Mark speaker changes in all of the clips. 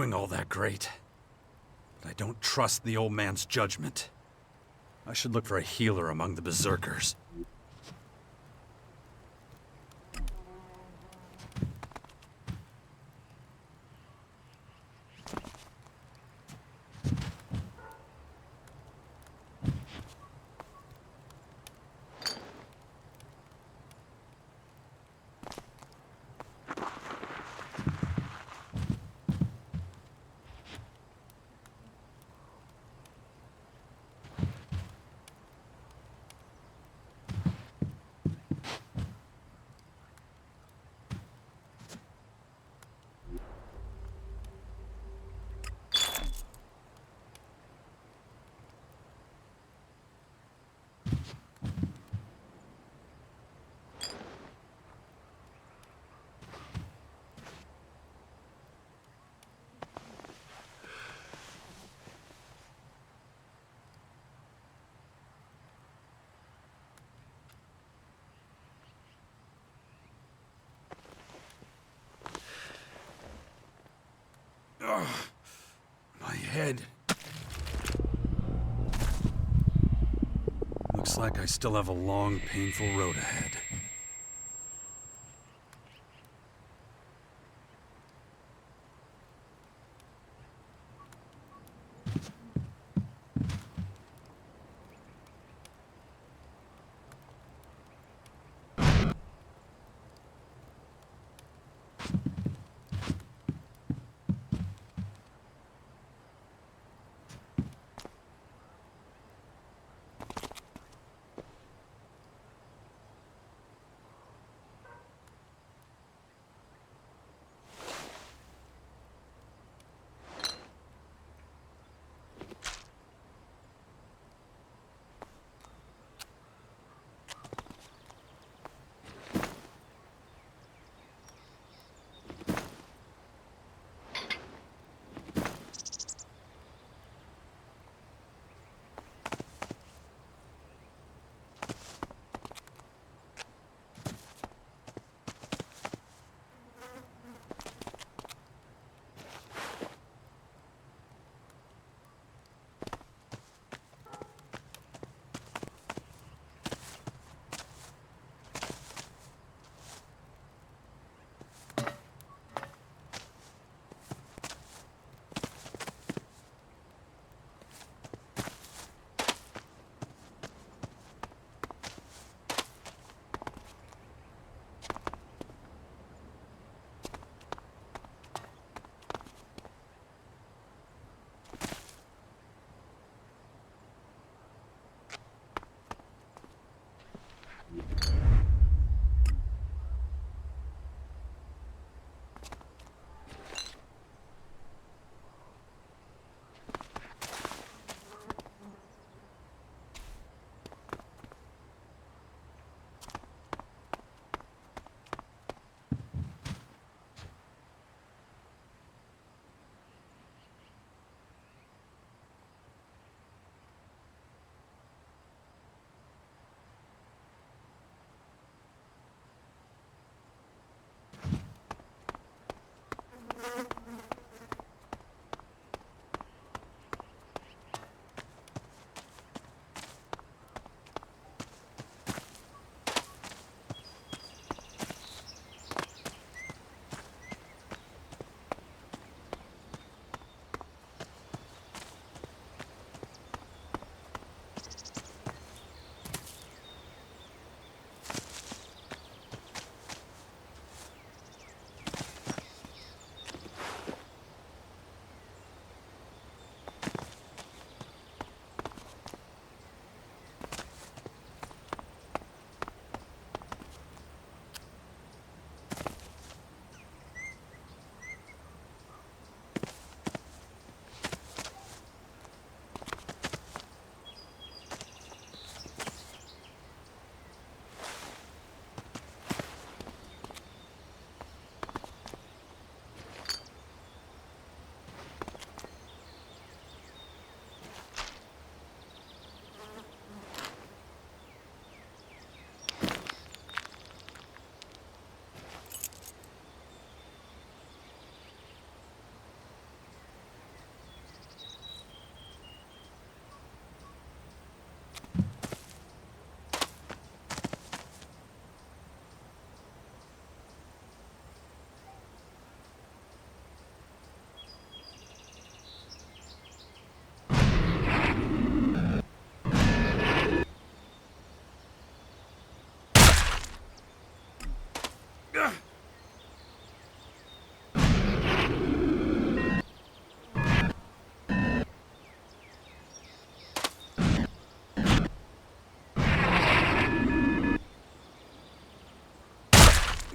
Speaker 1: doing all that great. But I don't trust the old man's judgment. I should look for a healer among the berserkers. Ugh, my head. Looks like I still have a long, painful road ahead.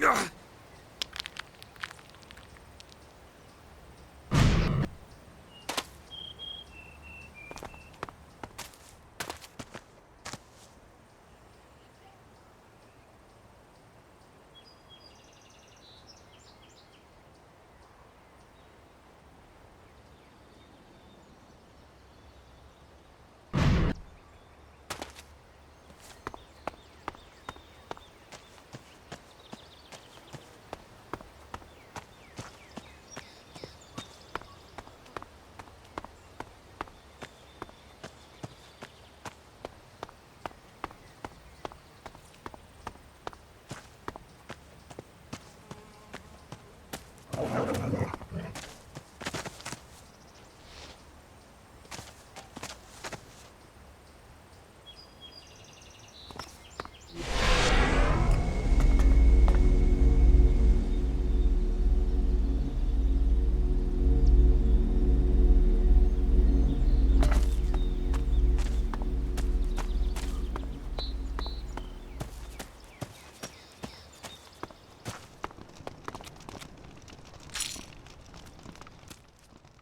Speaker 1: Ugh.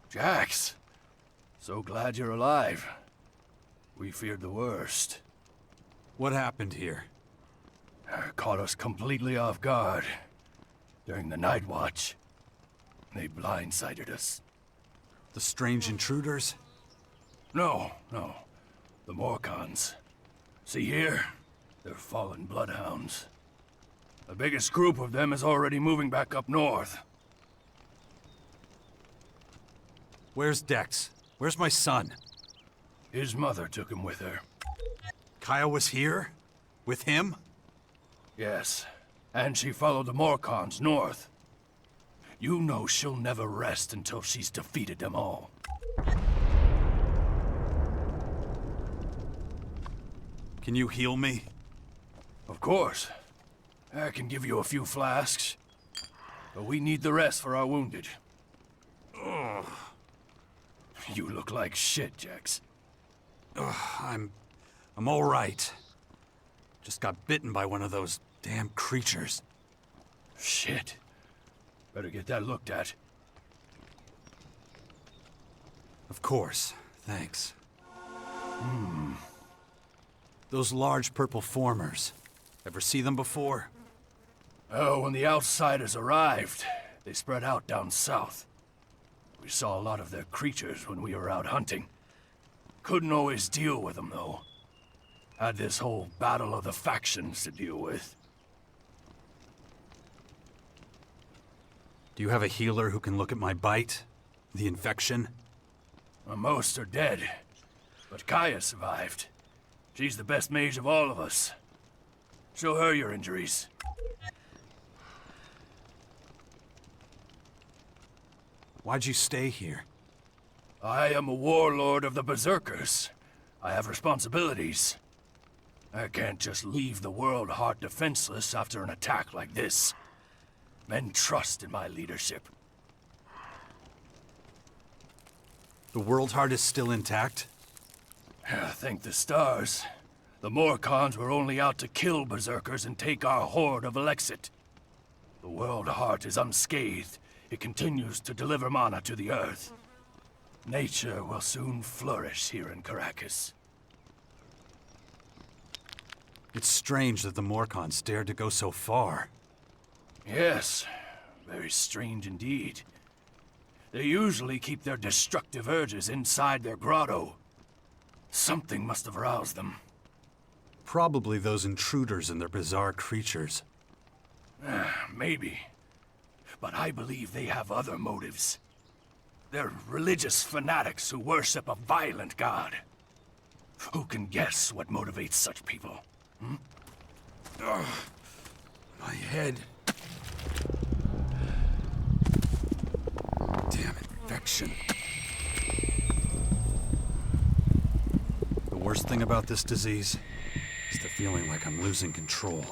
Speaker 2: Jax, so glad you're alive. We feared the worst.
Speaker 1: What happened here?
Speaker 2: Caught us completely off guard. During the night watch, they blindsided us.
Speaker 1: The strange intruders?
Speaker 2: No. The Morcons. See here? They're fallen bloodhounds. The biggest group of them is already moving back up north.
Speaker 1: Where's Dex? Where's my son?
Speaker 2: His mother took him with her.
Speaker 1: Kaya was here? With him?
Speaker 2: Yes, and she followed the Morcons north. You know she'll never rest until she's defeated them all.
Speaker 1: Can you heal me?
Speaker 2: Of course. I can give you a few flasks. But we need the rest for our wounded.
Speaker 1: Ugh.
Speaker 2: You look like shit, Jax.
Speaker 1: I'm all right. Just got bitten by one of those damn creatures.
Speaker 2: Shit. Better get that looked at.
Speaker 1: Of course. Thanks. Those large purple formers. Ever see them before?
Speaker 2: Oh, when the outsiders arrived, they spread out down south. We saw a lot of their creatures when we were out hunting. Couldn't always deal with them, though. Had this whole battle of the factions to deal with.
Speaker 1: Do you have a healer who can look at my bite? The infection?
Speaker 2: Most are dead, but Kaya survived. She's the best mage of all of us. Show her your injuries.
Speaker 1: Why'd you stay here?
Speaker 2: I am a warlord of the Berserkers. I have responsibilities. I can't just leave the world heart defenseless after an attack like this. Men trust in my leadership.
Speaker 1: The World Heart is still intact?
Speaker 2: Thank the stars. The Morcons were only out to kill Berserkers and take our horde of Elexit. The World Heart is unscathed. It continues to deliver mana to the Earth. Nature will soon flourish here in Caracas.
Speaker 1: It's strange that the Morcons dared to go so far.
Speaker 2: Yes, very strange indeed. They usually keep their destructive urges inside their grotto. Something must have roused them.
Speaker 1: Probably those intruders and their bizarre creatures.
Speaker 2: Maybe. But I believe they have other motives. They're religious fanatics who worship a violent god. Who can guess what motivates such people?
Speaker 1: Ugh. My head. Damn infection. The worst thing about this disease is the feeling like I'm losing control.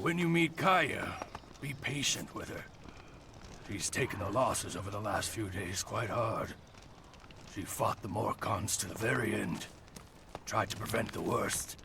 Speaker 2: When you meet Kaya, be patient with her. She's taken the losses over the last few days quite hard. She fought the Morcons to the very end. Tried to prevent the worst.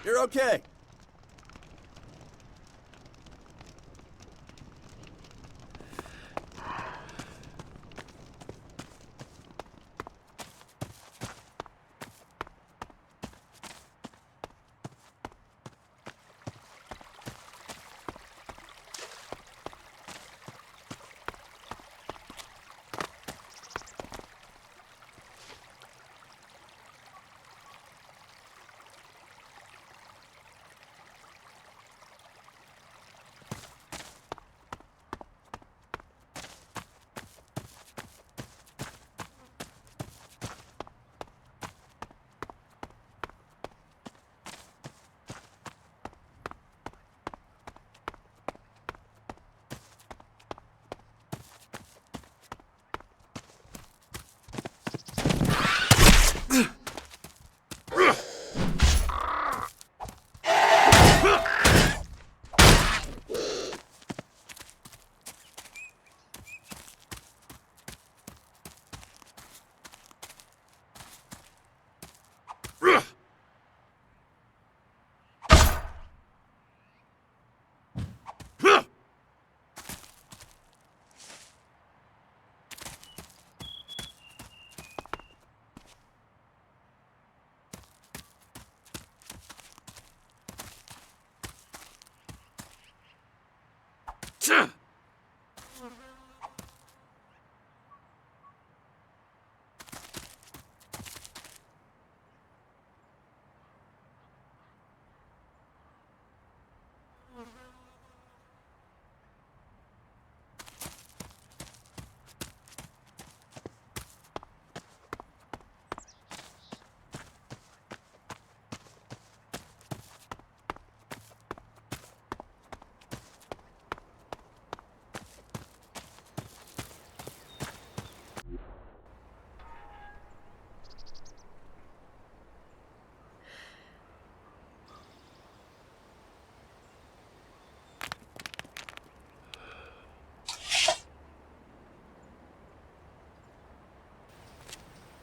Speaker 3: You're okay.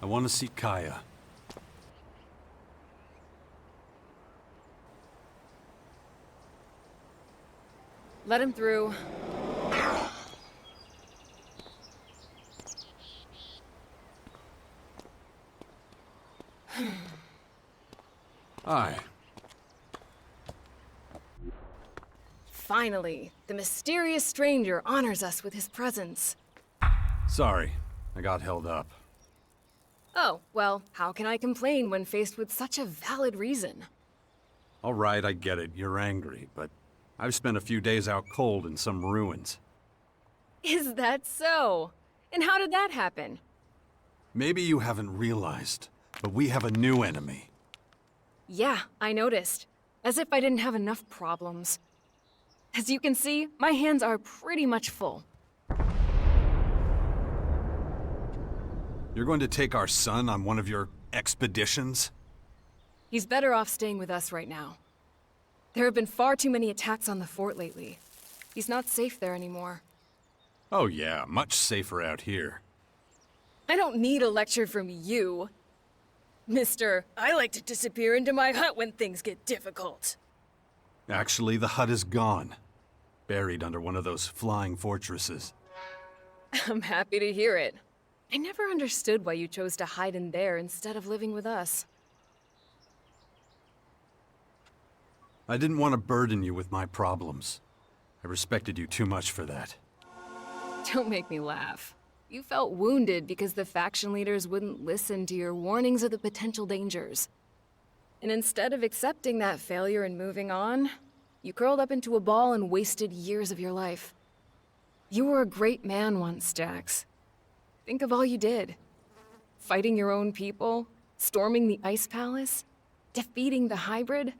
Speaker 1: I want to see Kaya.
Speaker 4: Let him through.
Speaker 1: Hi.
Speaker 4: Finally, the mysterious stranger honors us with his presence.
Speaker 1: Sorry, I got held up.
Speaker 4: Oh, well, how can I complain when faced with such a valid reason?
Speaker 1: All right, I get it. You're angry, but I've spent a few days out cold in some ruins.
Speaker 4: Is that so? And how did that happen?
Speaker 1: Maybe you haven't realized, but we have a new enemy.
Speaker 4: Yeah, I noticed. As if I didn't have enough problems. As you can see, my hands are pretty much full.
Speaker 1: You're going to take our son on one of your expeditions?
Speaker 4: He's better off staying with us right now. There have been far too many attacks on the fort lately. He's not safe there anymore.
Speaker 1: Oh yeah, much safer out here.
Speaker 4: I don't need a lecture from you. Mister, I like to disappear into my hut when things get difficult.
Speaker 1: Actually, the hut is gone. Buried under one of those flying fortresses.
Speaker 4: I'm happy to hear it. I never understood why you chose to hide in there instead of living with us.
Speaker 1: I didn't want to burden you with my problems. I respected you too much for that.
Speaker 4: Don't make me laugh. You felt wounded because the faction leaders wouldn't listen to your warnings of the potential dangers. And instead of accepting that failure and moving on, you curled up into a ball and wasted years of your life. You were a great man once, Jax. Think of all you did. Fighting your own people, storming the Ice Palace, defeating the Hybrid.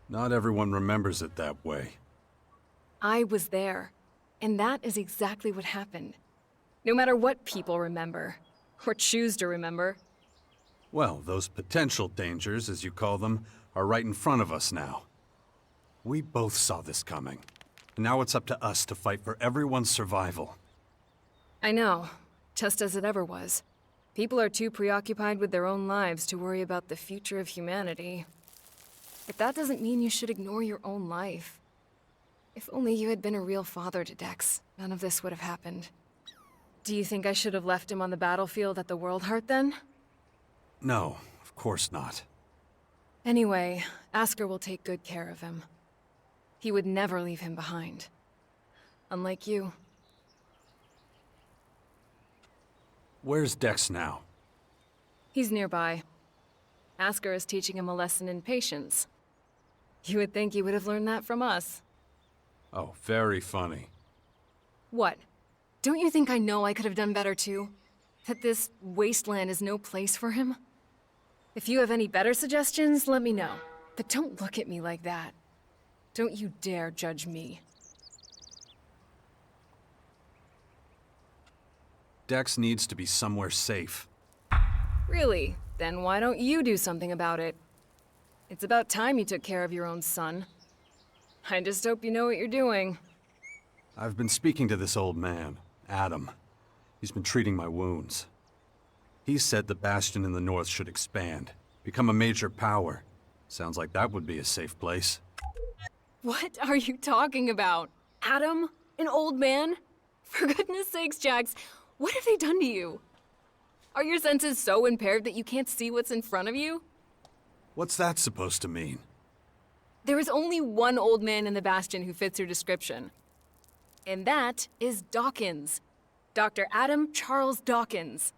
Speaker 1: Not everyone remembers it that way.
Speaker 4: I was there, and that is exactly what happened. No matter what people remember, or choose to remember.
Speaker 1: Well, those potential dangers, as you call them, are right in front of us now. We both saw this coming. And now it's up to us to fight for everyone's survival.
Speaker 4: I know, just as it ever was. People are too preoccupied with their own lives to worry about the future of humanity. But that doesn't mean you should ignore your own life. If only you had been a real father to Dex, none of this would have happened. Do you think I should have left him on the battlefield at the World Heart then?
Speaker 1: No, of course not.
Speaker 4: Anyway, Asker will take good care of him. He would never leave him behind. Unlike you.
Speaker 1: Where's Dex now?
Speaker 4: He's nearby. Asker is teaching him a lesson in patience. You would think he would have learned that from us.
Speaker 1: Oh, very funny.
Speaker 4: What? Don't you think I know I could have done better too? That this wasteland is no place for him? If you have any better suggestions, let me know. But don't look at me like that. Don't you dare judge me.
Speaker 1: Dex needs to be somewhere safe.
Speaker 4: Really? Then why don't you do something about it? It's about time you took care of your own son. I just hope you know what you're doing.
Speaker 1: I've been speaking to this old man, Adam. He's been treating my wounds. He said the Bastion in the north should expand, become a major power. Sounds like that would be a safe place.
Speaker 4: What are you talking about? Adam? An old man? For goodness sakes, Jax, what have they done to you? Are your senses so impaired that you can't see what's in front of you?
Speaker 1: What's that supposed to mean?
Speaker 4: There is only one old man in the Bastion who fits your description. And that is Dawkins. Dr. Adam Charles Dawkins.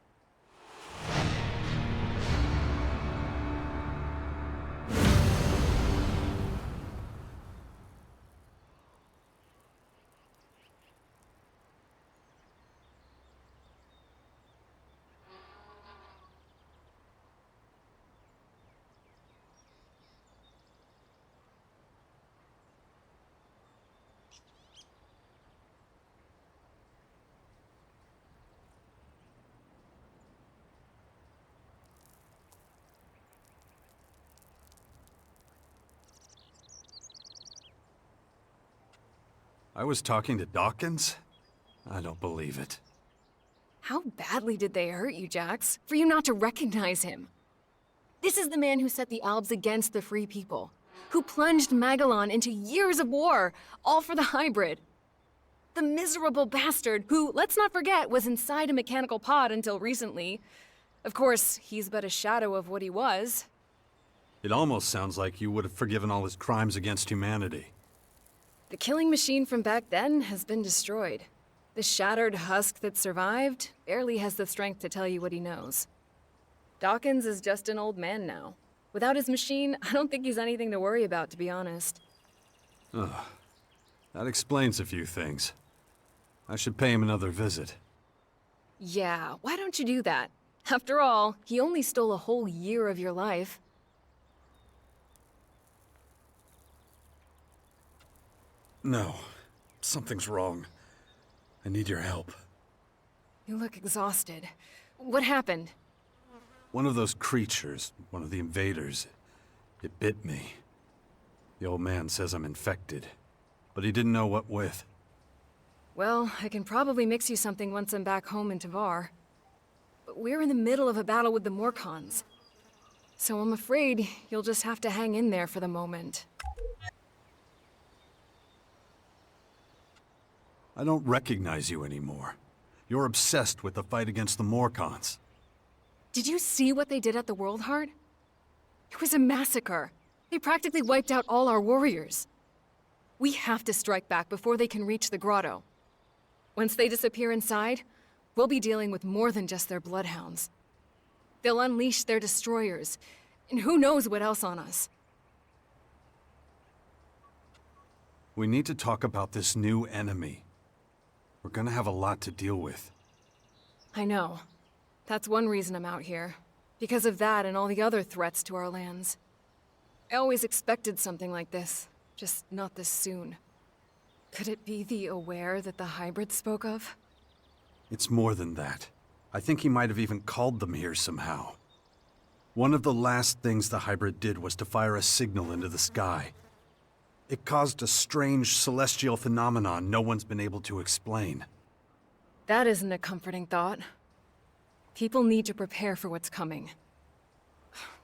Speaker 1: I was talking to Dawkins? I don't believe it.
Speaker 4: How badly did they hurt you, Jax, for you not to recognize him? This is the man who set the Albs against the Free People, who plunged Magellan into years of war, all for the Hybrid. The miserable bastard who, let's not forget, was inside a mechanical pod until recently. Of course, he's but a shadow of what he was.
Speaker 1: It almost sounds like you would have forgiven all his crimes against humanity.
Speaker 4: The killing machine from back then has been destroyed. The shattered husk that survived barely has the strength to tell you what he knows. Dawkins is just an old man now. Without his machine, I don't think he's anything to worry about, to be honest.
Speaker 1: Ugh. That explains a few things. I should pay him another visit.
Speaker 4: Yeah, why don't you do that? After all, he only stole a whole year of your life.
Speaker 1: No. Something's wrong. I need your help.
Speaker 4: You look exhausted. What happened?
Speaker 1: One of those creatures, one of the invaders, it bit me. The old man says I'm infected, but he didn't know what with.
Speaker 4: Well, I can probably mix you something once I'm back home in Tavar. But we're in the middle of a battle with the Morcons. So I'm afraid you'll just have to hang in there for the moment.
Speaker 1: I don't recognize you anymore. You're obsessed with the fight against the Morcons.
Speaker 4: Did you see what they did at the World Heart? It was a massacre. They practically wiped out all our warriors. We have to strike back before they can reach the grotto. Once they disappear inside, we'll be dealing with more than just their bloodhounds. They'll unleash their destroyers, and who knows what else on us.
Speaker 1: We need to talk about this new enemy. We're gonna have a lot to deal with.
Speaker 4: I know. That's one reason I'm out here. Because of that and all the other threats to our lands. I always expected something like this, just not this soon. Could it be the Aware that the hybrids spoke of?
Speaker 1: It's more than that. I think he might have even called them here somehow. One of the last things the hybrid did was to fire a signal into the sky. It caused a strange celestial phenomenon no one's been able to explain.
Speaker 4: That isn't a comforting thought. People need to prepare for what's coming.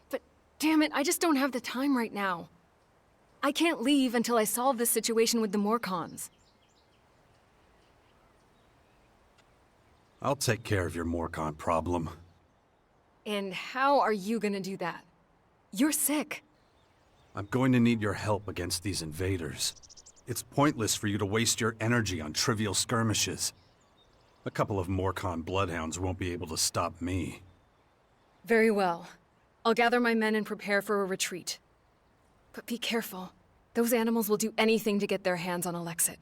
Speaker 4: But damn it, I just don't have the time right now. I can't leave until I solve this situation with the Morcons.
Speaker 1: I'll take care of your Morcon problem.
Speaker 4: And how are you gonna do that? You're sick.
Speaker 1: I'm going to need your help against these invaders. It's pointless for you to waste your energy on trivial skirmishes. A couple of Morcon bloodhounds won't be able to stop me.
Speaker 4: Very well. I'll gather my men and prepare for a retreat. But be careful. Those animals will do anything to get their hands on Alexit.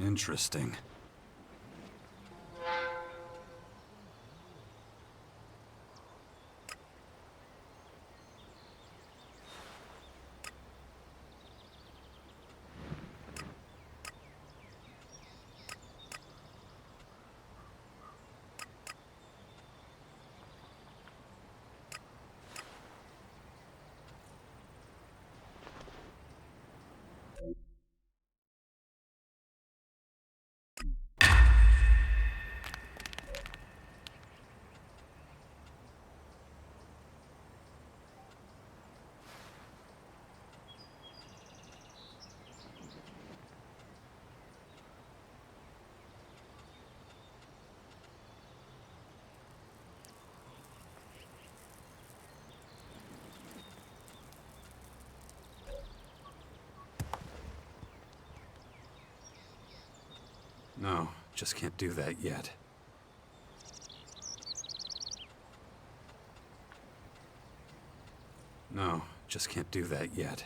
Speaker 1: Interesting. No, just can't do that yet. No, just can't do that yet.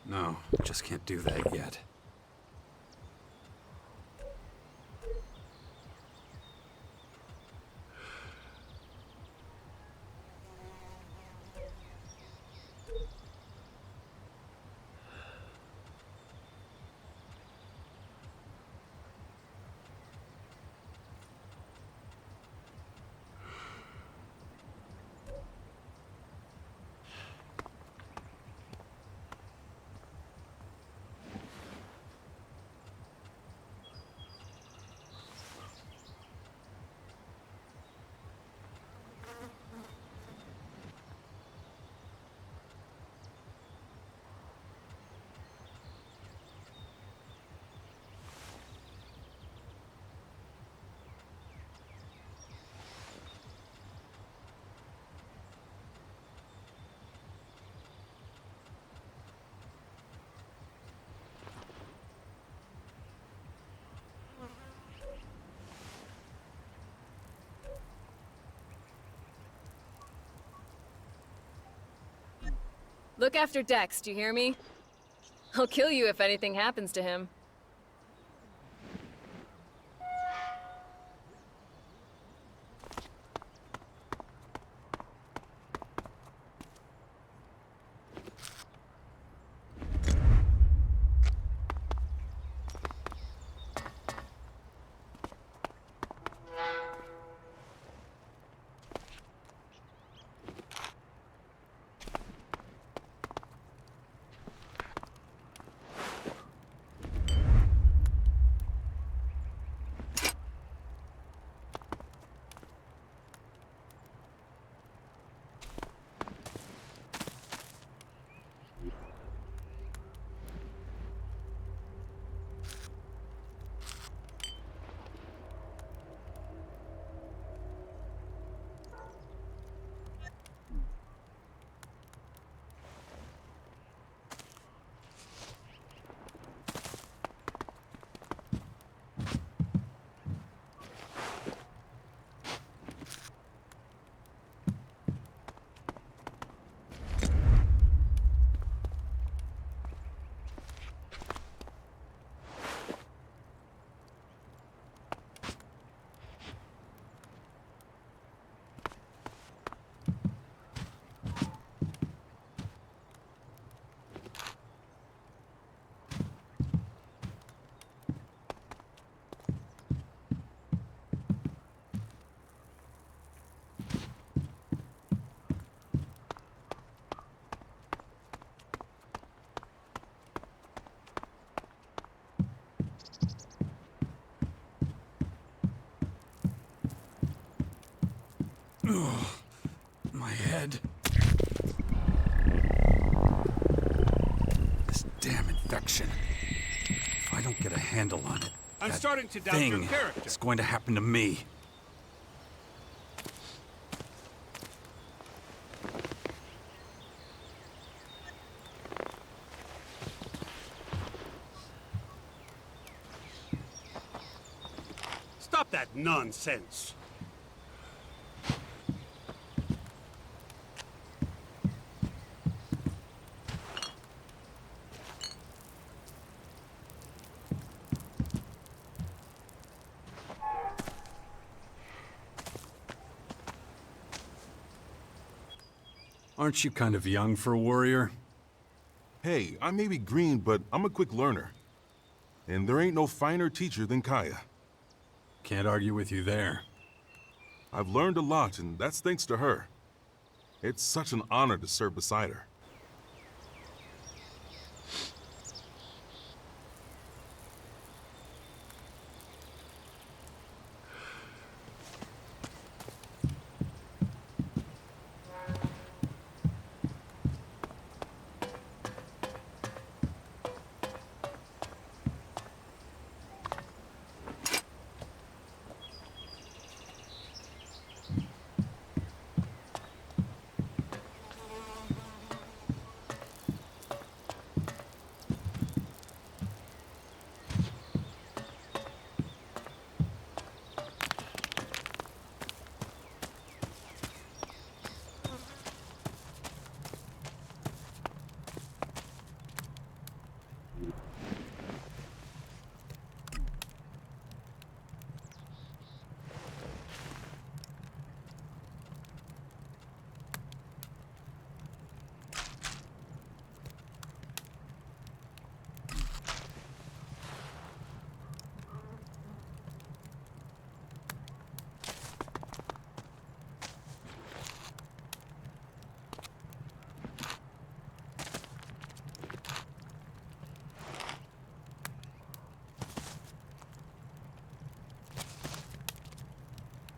Speaker 1: No, just can't do that yet.
Speaker 4: Look after Dex, do you hear me? I'll kill you if anything happens to him.
Speaker 1: My head. This damn infection. If I don't get a handle on it,
Speaker 5: I'm
Speaker 1: that
Speaker 5: starting to doubt your
Speaker 1: thing
Speaker 5: character.
Speaker 1: is going to happen to me.
Speaker 5: Stop that nonsense.
Speaker 1: Aren't you kind of young for a warrior?
Speaker 6: Hey, I may be green, but I'm a quick learner. And there ain't no finer teacher than Kaya.
Speaker 1: Can't argue with you there.
Speaker 6: I've learned a lot, and that's thanks to her. It's such an honor to serve beside her.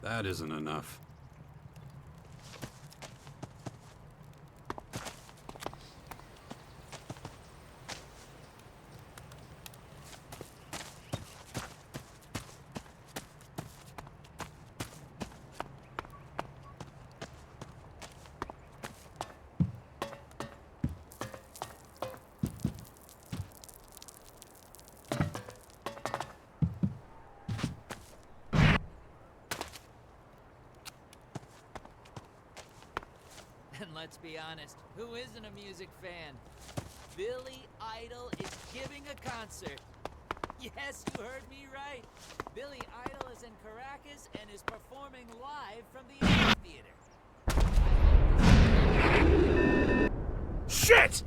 Speaker 1: That isn't enough.
Speaker 7: let's be honest. Who isn't a music fan? Billy Idol is giving a concert. Yes, you heard me right. Billy Idol is in Caracas and is performing live from the amphitheater.
Speaker 2: Shit!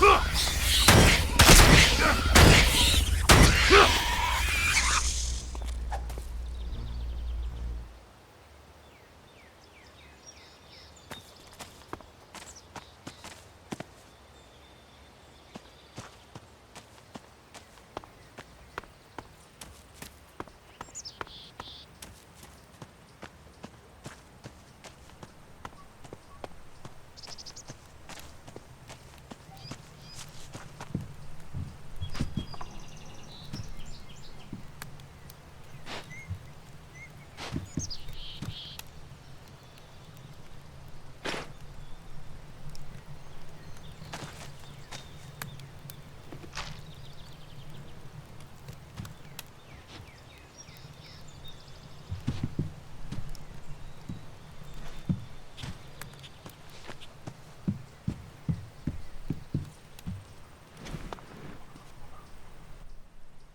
Speaker 2: Ugh.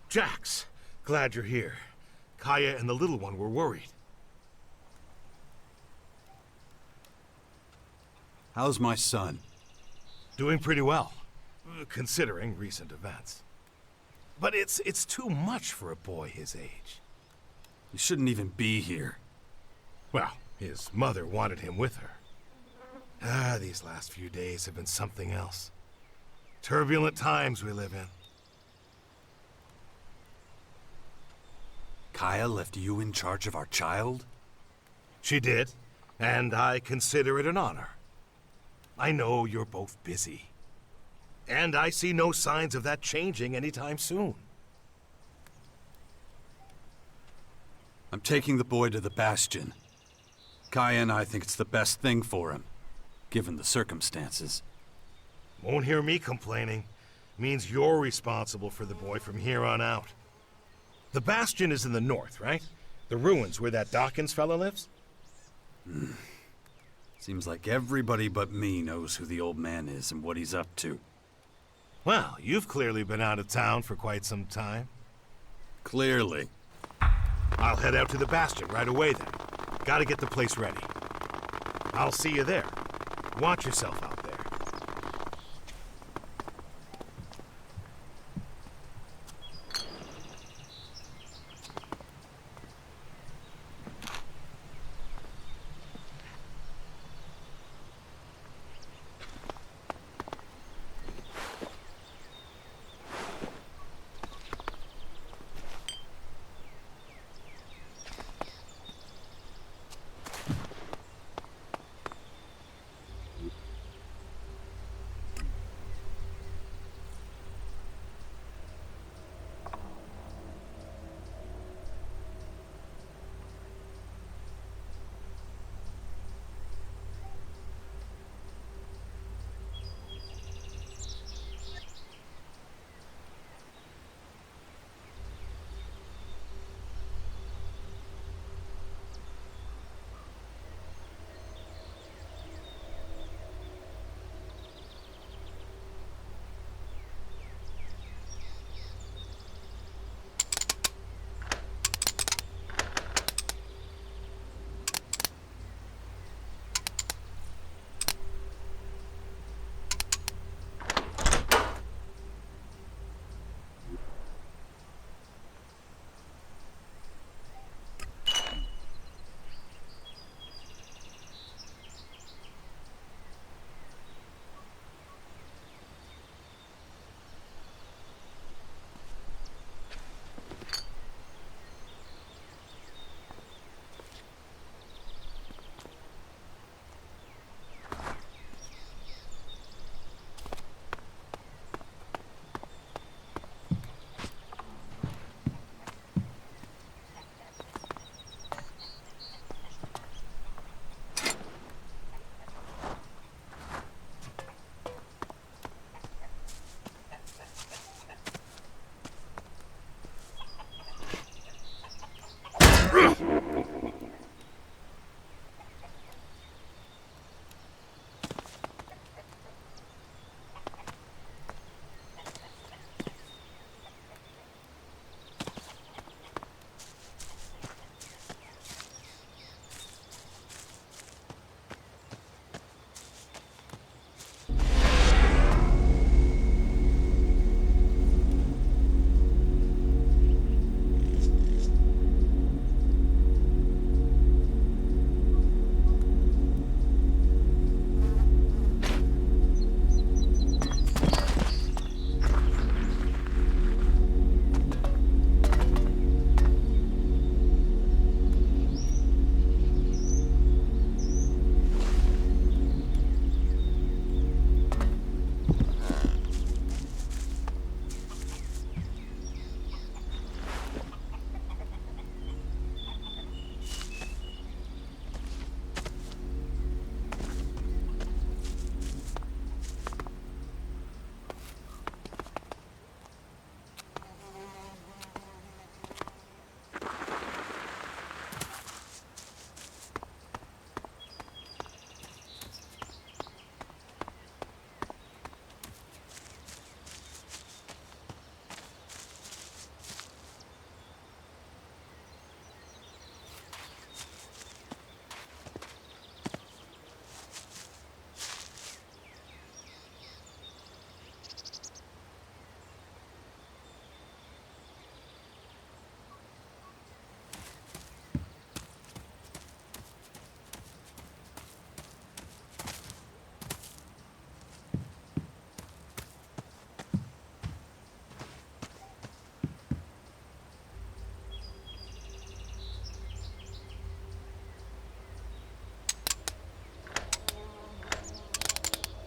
Speaker 8: Jax, glad you're here. Kaya and the little one were worried.
Speaker 1: How's my son?
Speaker 8: Doing pretty well, considering recent events. But it's too much for a boy his age.
Speaker 1: He shouldn't even be here.
Speaker 8: Well, his mother wanted him with her. These last few days have been something else. Turbulent times we live in.
Speaker 1: Kaya left you in charge of our child?
Speaker 8: She did, and I consider it an honor. I know you're both busy. And I see no signs of that changing anytime soon.
Speaker 1: I'm taking the boy to the Bastion. Kaya and I think it's the best thing for him, given the circumstances.
Speaker 8: Won't hear me complaining. Means you're responsible for the boy from here on out. The Bastion is in the north, right? The ruins where that Dawkins fella lives?
Speaker 1: Seems like everybody but me knows who the old man is and what he's up to.
Speaker 8: Well, you've clearly been out of town for quite some time.
Speaker 1: Clearly.
Speaker 8: I'll head out to the Bastion right away then. Gotta get the place ready. I'll see you there. Watch yourself out there.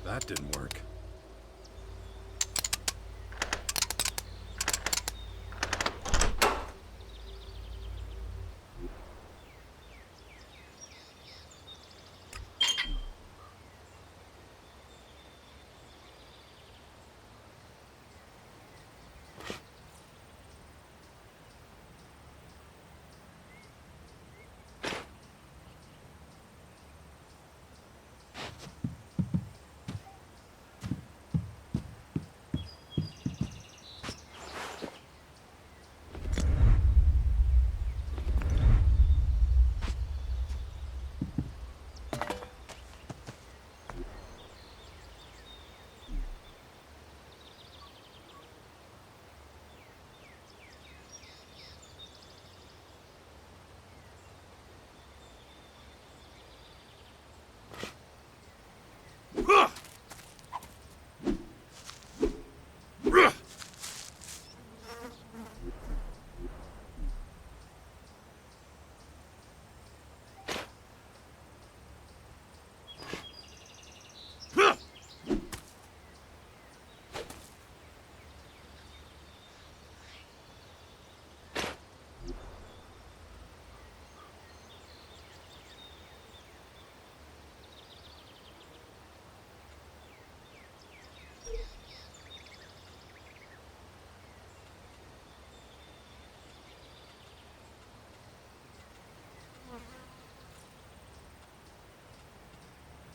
Speaker 1: That didn't work.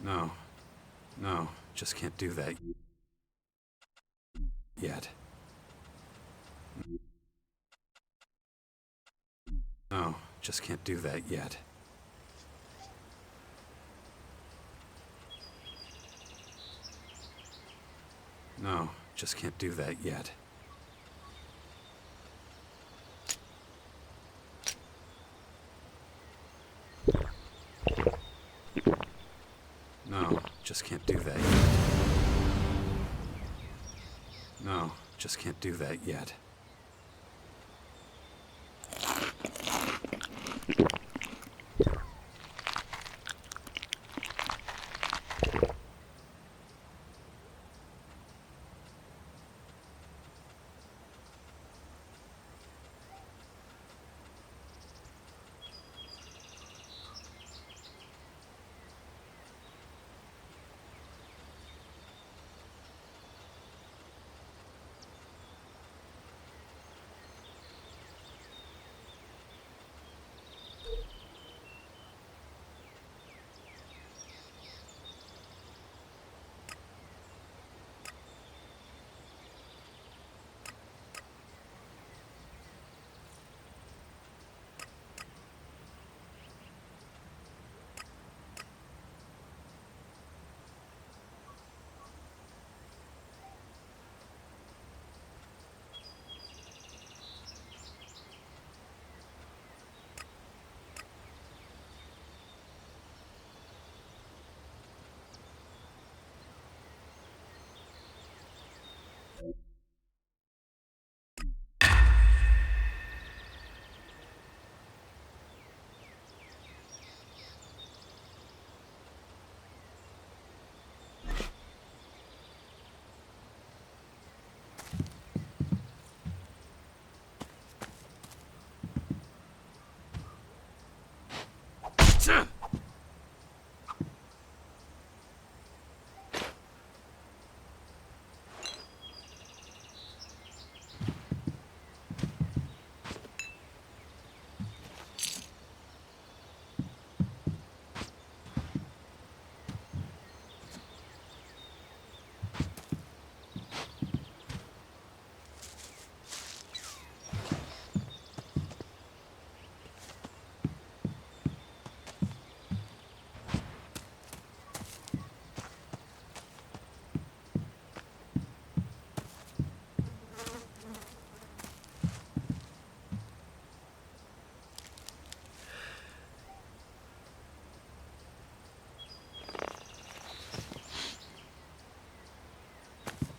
Speaker 1: No. No, just can't do that yet. No, just can't do that yet. No, just can't do that yet. No, just can't do that yet. No, just can't do that yet.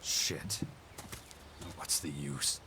Speaker 1: Shit. What's the use?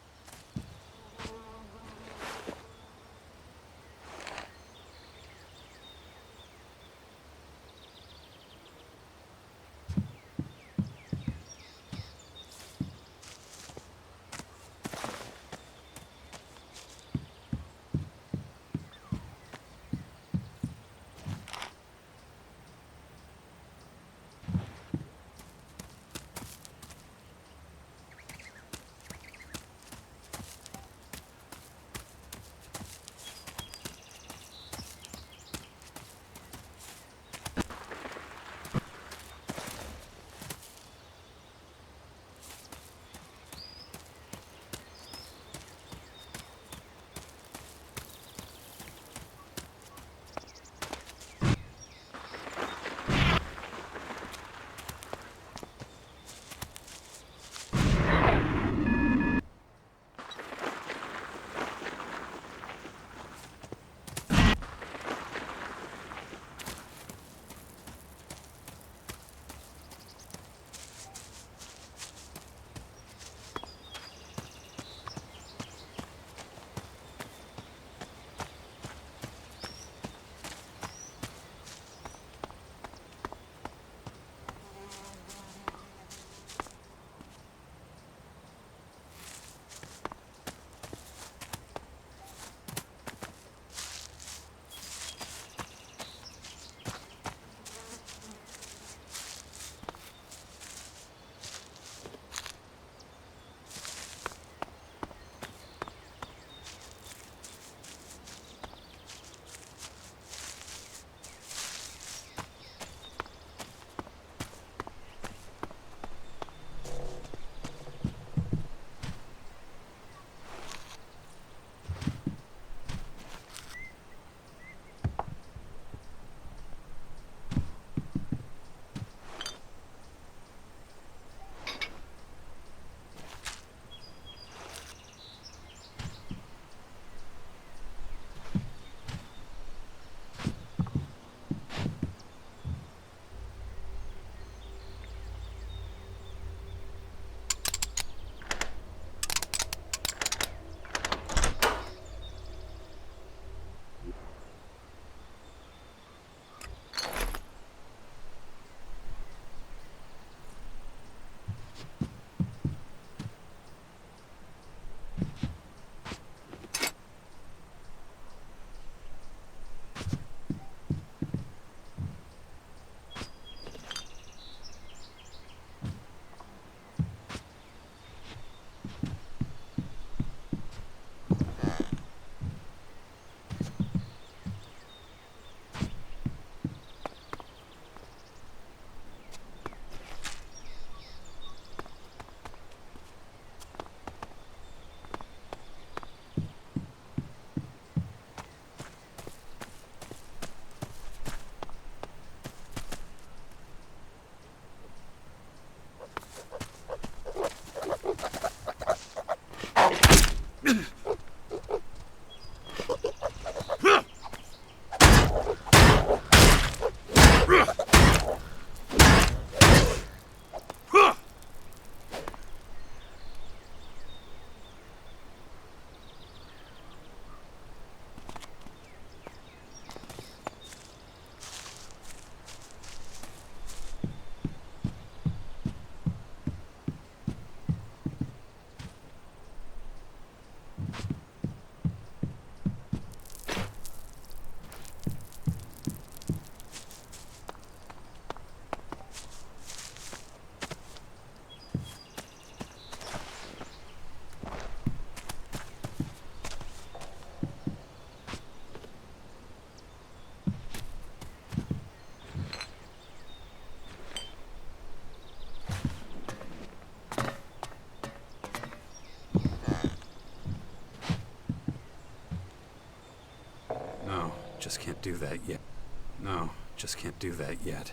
Speaker 1: No, just can't do that yet. No, just can't do that yet.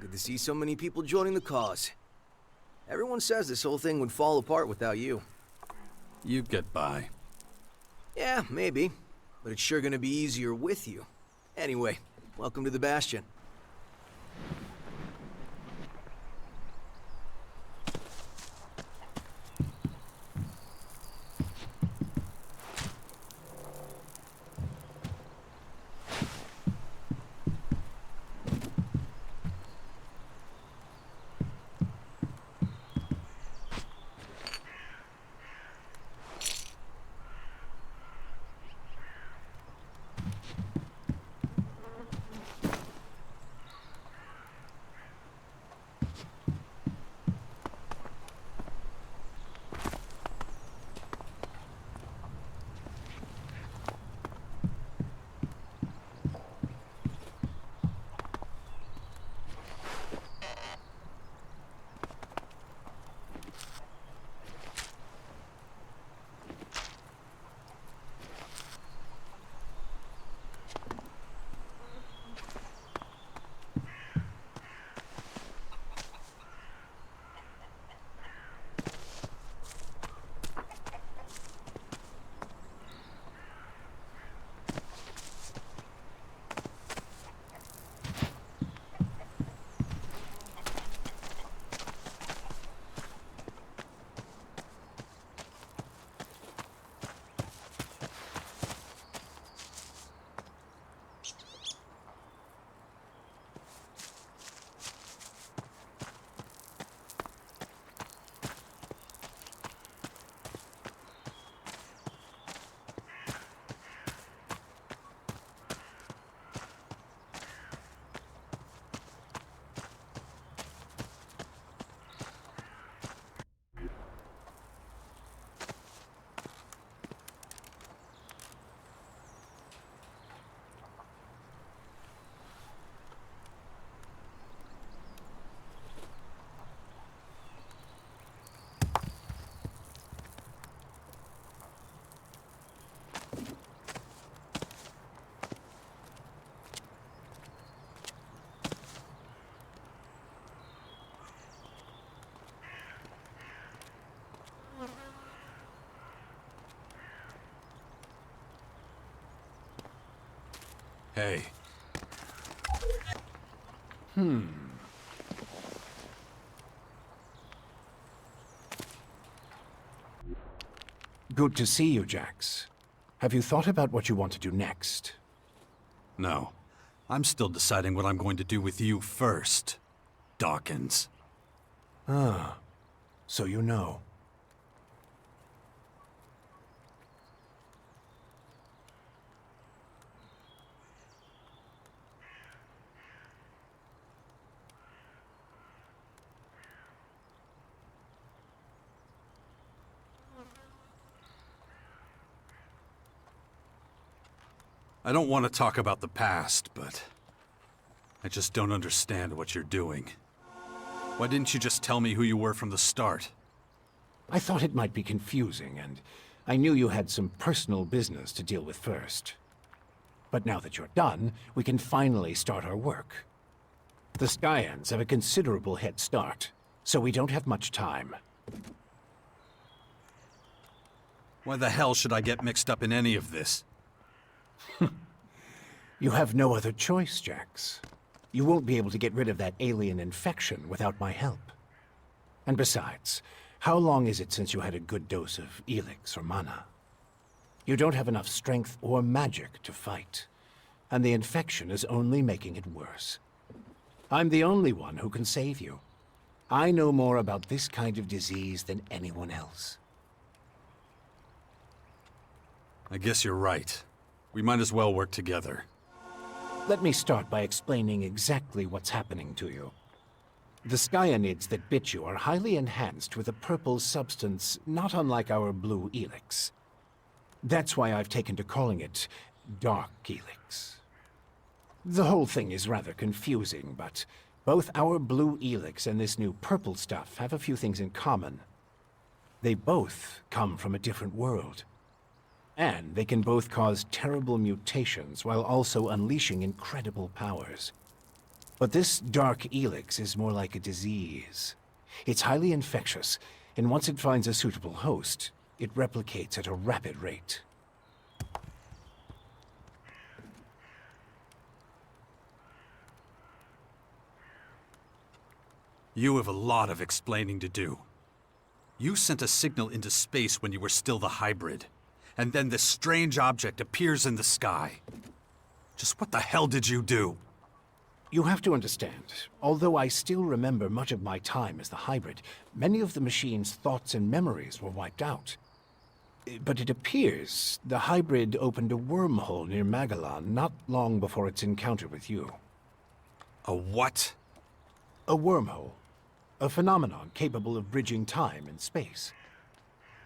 Speaker 9: Good to see so many people joining the cause. Everyone says this whole thing would fall apart without you.
Speaker 1: You'd get by.
Speaker 9: Yeah, maybe. but it's sure gonna be easier with you. Anyway, welcome to the Bastion.
Speaker 1: Hey.
Speaker 10: Good to see you, Jax. Have you thought about what you want to do next?
Speaker 1: No. I'm still deciding what I'm going to do with you first, Dawkins.
Speaker 10: Ah, so you know.
Speaker 1: I don't want to talk about the past, but I just don't understand what you're doing. Why didn't you just tell me who you were from the start?
Speaker 10: I thought it might be confusing, and I knew you had some personal business to deal with first. But now that you're done, we can finally start our work. The Skyans have a considerable head start, so we don't have much time.
Speaker 1: Why the hell should I get mixed up in any of this?
Speaker 10: You have no other choice, Jax. You won't be able to get rid of that alien infection without my help. And besides, how long is it since you had a good dose of Elex or mana? You don't have enough strength or magic to fight, and the infection is only making it worse. I'm the only one who can save you. I know more about this kind of disease than anyone else.
Speaker 1: I guess you're right. We might as well work together.
Speaker 10: Let me start by explaining exactly what's happening to you. The Skyanids that bit you are highly enhanced with a purple substance not unlike our blue Elex. That's why I've taken to calling it Dark Elex. The whole thing is rather confusing, but both our blue Elex and this new purple stuff have a few things in common. They both come from a different world. And they can both cause terrible mutations while also unleashing incredible powers. But this Dark Elex is more like a disease. It's highly infectious, and once it finds a suitable host, it replicates at a rapid rate.
Speaker 1: You have a lot of explaining to do. You sent a signal into space when you were still the hybrid, and then this strange object appears in the sky. Just what the hell did you do?
Speaker 10: You have to understand, although I still remember much of my time as the hybrid, many of the machine's thoughts and memories were wiped out. But it appears the hybrid opened a wormhole near Magellan not long before its encounter with you.
Speaker 1: A what?
Speaker 10: A wormhole. A phenomenon capable of bridging time and space.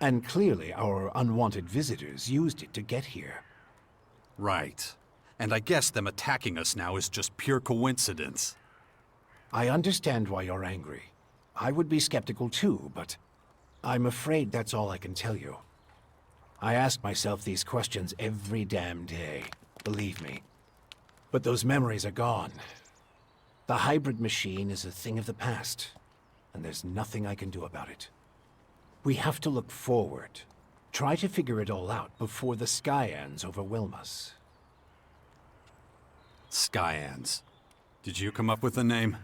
Speaker 10: And clearly our unwanted visitors used it to get here.
Speaker 1: Right. And I guess them attacking us now is just pure coincidence.
Speaker 10: I understand why you're angry. I would be skeptical too, but I'm afraid that's all I can tell you. I ask myself these questions every damn day, believe me. But those memories are gone. The hybrid machine is a thing of the past, and there's nothing I can do about it. We have to look forward. Try to figure it all out before the Skyans overwhelm us.
Speaker 1: Skyans. Did you come up with the name?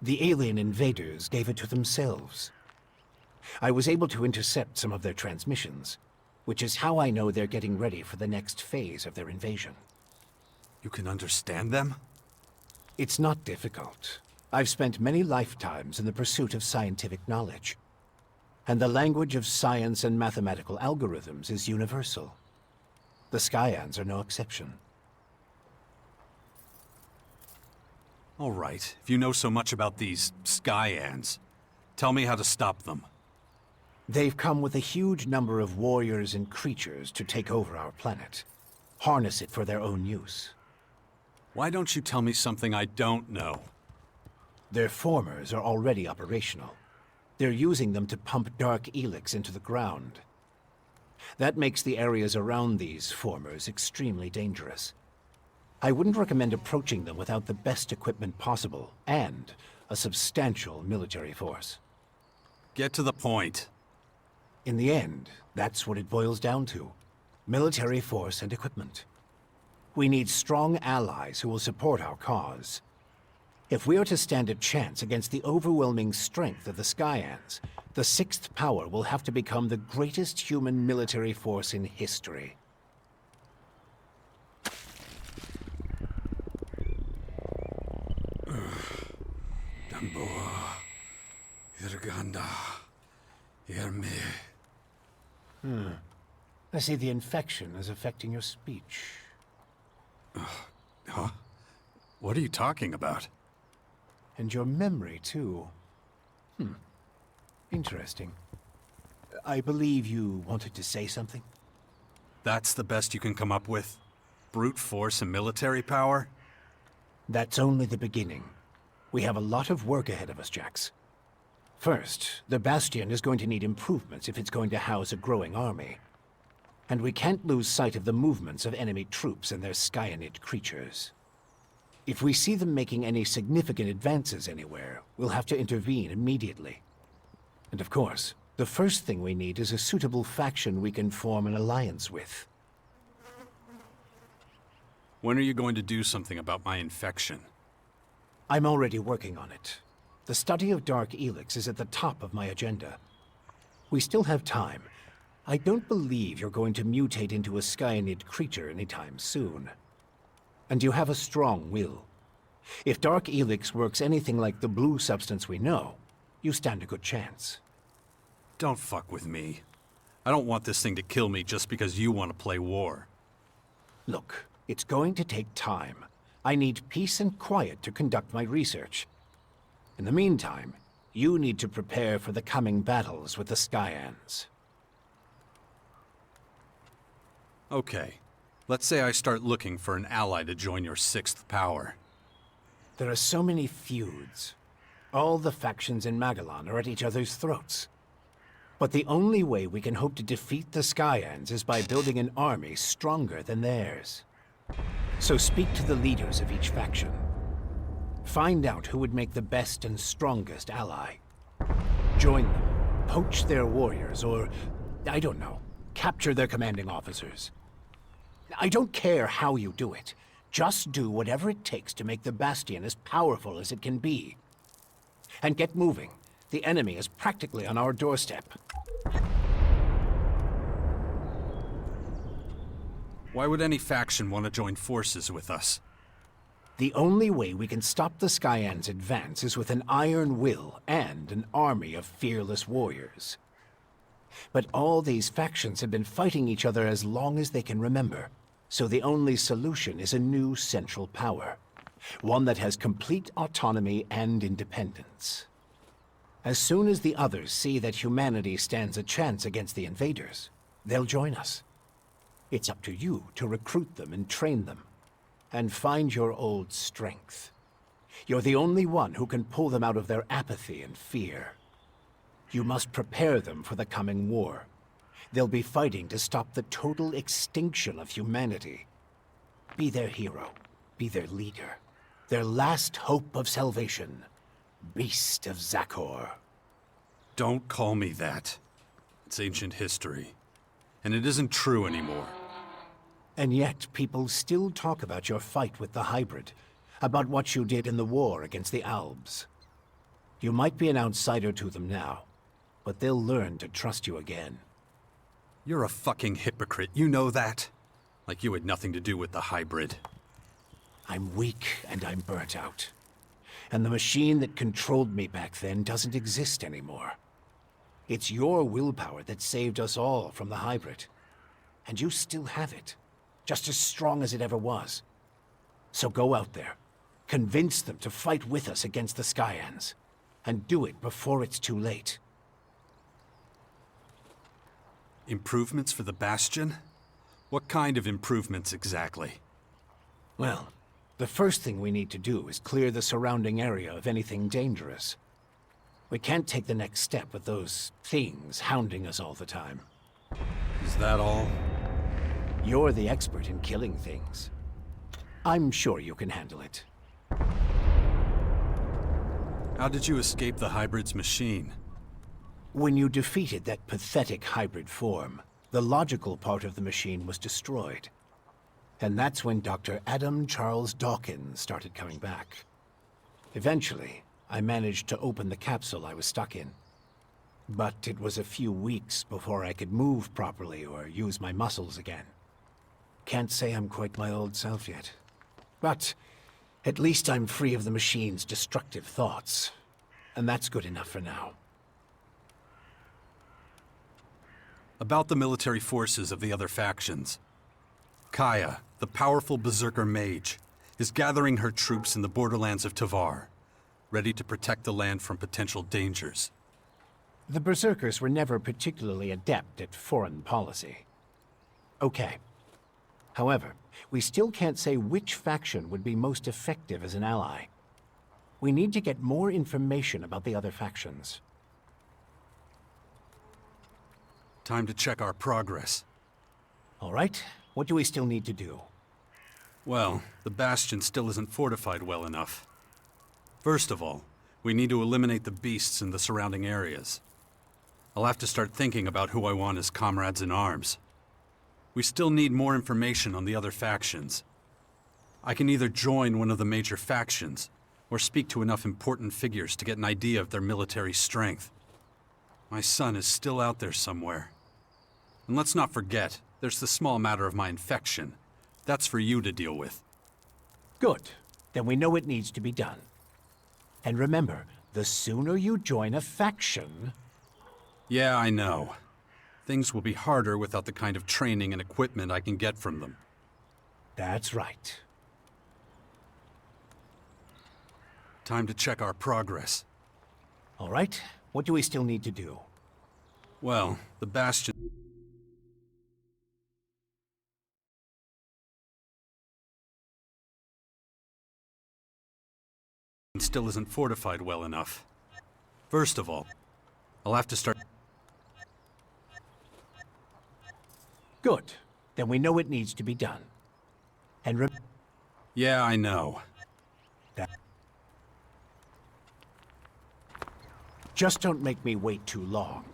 Speaker 10: The alien invaders gave it to themselves. I was able to intercept some of their transmissions, which is how I know they're getting ready for the next phase of their invasion.
Speaker 1: You can understand them?
Speaker 10: It's not difficult. I've spent many lifetimes in the pursuit of scientific knowledge. And the language of science and mathematical algorithms is universal. The Skyans are no exception.
Speaker 1: All right, if you know so much about these Skyans, tell me how to stop them.
Speaker 10: They've come with a huge number of warriors and creatures to take over our planet. Harness it for their own use.
Speaker 1: Why don't you tell me something I don't know?
Speaker 10: Their formers are already operational. They're using them to pump dark Elex into the ground. That makes the areas around these formers extremely dangerous. I wouldn't recommend approaching them without the best equipment possible, and a substantial military force.
Speaker 1: Get to the point.
Speaker 10: In the end, that's what it boils down to. Military force and equipment. We need strong allies who will support our cause. If we are to stand a chance against the overwhelming strength of the Skyans, the Sixth Power will have to become the greatest human military force in history.
Speaker 1: Damboa, Irganda, Yerme.
Speaker 10: I see the infection is affecting your speech.
Speaker 1: Huh? What are you talking about?
Speaker 10: And your memory, too. Interesting. I believe you wanted to say something?
Speaker 1: That's the best you can come up with? Brute force and military power?
Speaker 10: That's only the beginning. We have a lot of work ahead of us, Jax. First, the Bastion is going to need improvements if it's going to house a growing army. And we can't lose sight of the movements of enemy troops and their Skyanid creatures. If we see them making any significant advances anywhere, we'll have to intervene immediately. And of course, the first thing we need is a suitable faction we can form an alliance with.
Speaker 1: When are you going to do something about my infection?
Speaker 10: I'm already working on it. The study of Dark Elex is at the top of my agenda. We still have time. I don't believe you're going to mutate into a Skyanid creature anytime soon. And you have a strong will. If Dark Elex works anything like the blue substance we know, you stand a good chance.
Speaker 1: Don't fuck with me. I don't want this thing to kill me just because you want to play war.
Speaker 10: Look, it's going to take time. I need peace and quiet to conduct my research. In the meantime, you need to prepare for the coming battles with the Skyans.
Speaker 1: Okay. Let's say I start looking for an ally to join your Sixth Power.
Speaker 10: There are so many feuds. All the factions in Magellan are at each other's throats. But the only way we can hope to defeat the Skyans is by building an army stronger than theirs. So speak to the leaders of each faction. Find out who would make the best and strongest ally. Join them, poach their warriors, or, I don't know, capture their commanding officers. I don't care how you do it. Just do whatever it takes to make the Bastion as powerful as it can be. And get moving. The enemy is practically on our doorstep.
Speaker 1: Why would any faction want to join forces with us?
Speaker 10: The only way we can stop the Skyans' advance is with an iron will and an army of fearless warriors. But all these factions have been fighting each other as long as they can remember, so the only solution is a new central power. One that has complete autonomy and independence. As soon as the others see that humanity stands a chance against the invaders, they'll join us. It's up to you to recruit them and train them, and find your old strength. You're the only one who can pull them out of their apathy and fear. You must prepare them for the coming war. They'll be fighting to stop the total extinction of humanity. Be their hero. Be their leader. Their last hope of salvation. Beast of Zakor.
Speaker 1: Don't call me that. It's ancient history. And it isn't true anymore.
Speaker 10: And yet, people still talk about your fight with the hybrid. About what you did in the war against the Albs. You might be an outsider to them now, but they'll learn to trust you again.
Speaker 1: You're a fucking hypocrite, you know that? Like you had nothing to do with the hybrid.
Speaker 10: I'm weak and I'm burnt out. And the machine that controlled me back then doesn't exist anymore. It's your willpower that saved us all from the hybrid. And you still have it, just as strong as it ever was. So go out there, convince them to fight with us against the Skyans, and do it before it's too late.
Speaker 1: Improvements for the Bastion? What kind of improvements exactly?
Speaker 10: Well, the first thing we need to do is clear the surrounding area of anything dangerous. We can't take the next step with those things hounding us all the time.
Speaker 1: Is that all?
Speaker 10: You're the expert in killing things. I'm sure you can handle it.
Speaker 1: How did you escape the hybrid's machine?
Speaker 10: When you defeated that pathetic hybrid form, the logical part of the machine was destroyed. And that's when Dr. Adam Charles Dawkins started coming back. Eventually, I managed to open the capsule I was stuck in. But it was a few weeks before I could move properly or use my muscles again. Can't say I'm quite my old self yet. But at least I'm free of the machine's destructive thoughts. And that's good enough for now.
Speaker 1: About the military forces of the other factions. Kaya, the powerful berserker mage, is gathering her troops in the borderlands of Tavar, ready to protect the land from potential dangers.
Speaker 10: The berserkers were never particularly adept at foreign policy. Okay. However, we still can't say which faction would be most effective as an ally. We need to get more information about the other factions.
Speaker 1: Time to check our progress.
Speaker 10: All right, what do we still need to do?
Speaker 1: Well, the Bastion still isn't fortified well enough. First of all, we need to eliminate the beasts in the surrounding areas. I'll have to start thinking about who I want as comrades in arms. We still need more information on the other factions. I can either join one of the major factions, or speak to enough important figures to get an idea of their military strength. My son is still out there somewhere. And let's not forget, there's the small matter of my infection. That's for you to deal with.
Speaker 10: Good. Then we know it needs to be done. And remember, the sooner you join a faction...
Speaker 1: Yeah, I know. Things will be harder without the kind of training and equipment I can get from them.
Speaker 10: That's right.
Speaker 1: Time to check our progress.
Speaker 10: All right, what do we still need to do?
Speaker 1: Well, the Bastion still isn't fortified well enough. First of all, I'll have to start...
Speaker 10: Good. Then we know it needs to be done. And
Speaker 1: Yeah, I know.
Speaker 10: Just don't make me wait too long.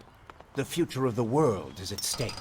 Speaker 10: The future of the world is at stake.